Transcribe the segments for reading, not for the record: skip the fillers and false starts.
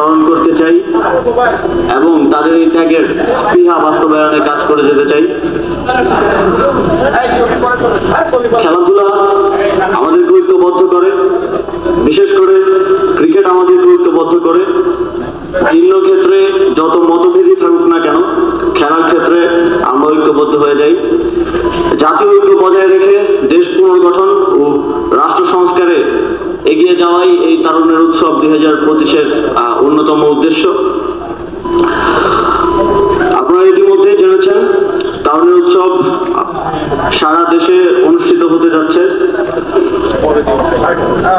স্মরণ করতে চাই এবং তাদের এই ত্যাগের স্পৃহা বাস্তবায়নে কাজ করে যেতে চাই। খেলাধুলা আমাদেরকে ঐক্যবদ্ধ করে, বিশেষ করে ক্রিকেট আমাদেরকে ঐক্যবদ্ধ করে। ভিন্ন ক্ষেত্রে যত মতভেদই থাকুক না কেন, খেলার ক্ষেত্রে আমরা ঐক্যবদ্ধ হয়ে যাই। জাতীয় ঐক্য বজায় রেখে দেশ পুনর্গঠন ও রাষ্ট্র সংস্কারে এগিয়ে যাওয়াই এই তারুণ্যের উৎসব 2025-এর অন্যতম উদ্দেশ্য। আপনারা ইতিমধ্যে জেনেছেন তারুণ্যের উৎসব সারা দেশে অনুষ্ঠিত হতে যাচ্ছে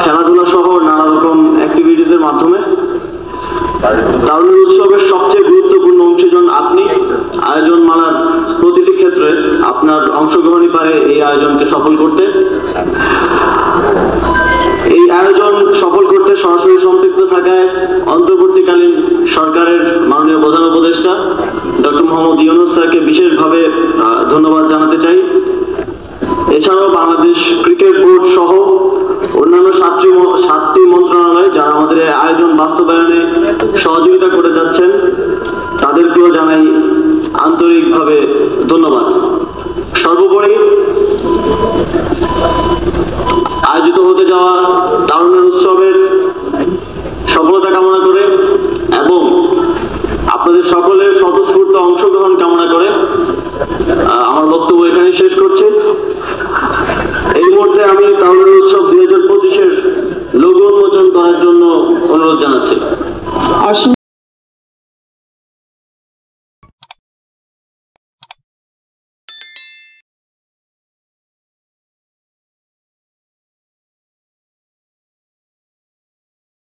খেলাধুলা সহ নানা রকম অ্যাক্টিভিটিসের মাধ্যমে। তারুণ্যের উৎসবের সবচেয়ে গুরুত্বপূর্ণ অংশীজন আপনি। আয়োজন মালার প্রতিটি ক্ষেত্রে আপনার অংশগ্রহণই পারে এই আয়োজনকে সফল করতে। এই আয়োজন সফল করতে সরাসরি সম্পৃক্ত থাকায় অন্তর্বর্তীকালীন সরকারের মাননীয় প্রধান উপদেষ্টা ডক্টর মোহাম্মদ ইউনূস স্যারকে বিশেষভাবে ধন্যবাদ জানাতে চাই। এছাড়াও বাংলাদেশ ক্রিকেট বোর্ড সহ অন্যান্য সাতটি মন্ত্রণালয় যারা আমাদের আয়োজন বাস্তবায়নে সহযোগিতা করে যাচ্ছেন তাদেরকেও জানাই আন্তরিকভাবে ধন্যবাদ। সর্বোপরি আয়োজিত হতে যাওয়া তারুণ্যের উৎসবের সফলতা কামনা করে এবং আপনাদের সকলের স্বতঃস্ফূর্ত অংশগ্রহণ কামনা করে আমার বক্তব্য এখানে শেষ করছি। এই মুহূর্তে আমি তারুণ্যের উৎসব 2025-এর লোগো উন্মোচন করার জন্য অনুরোধ জানাচ্ছি।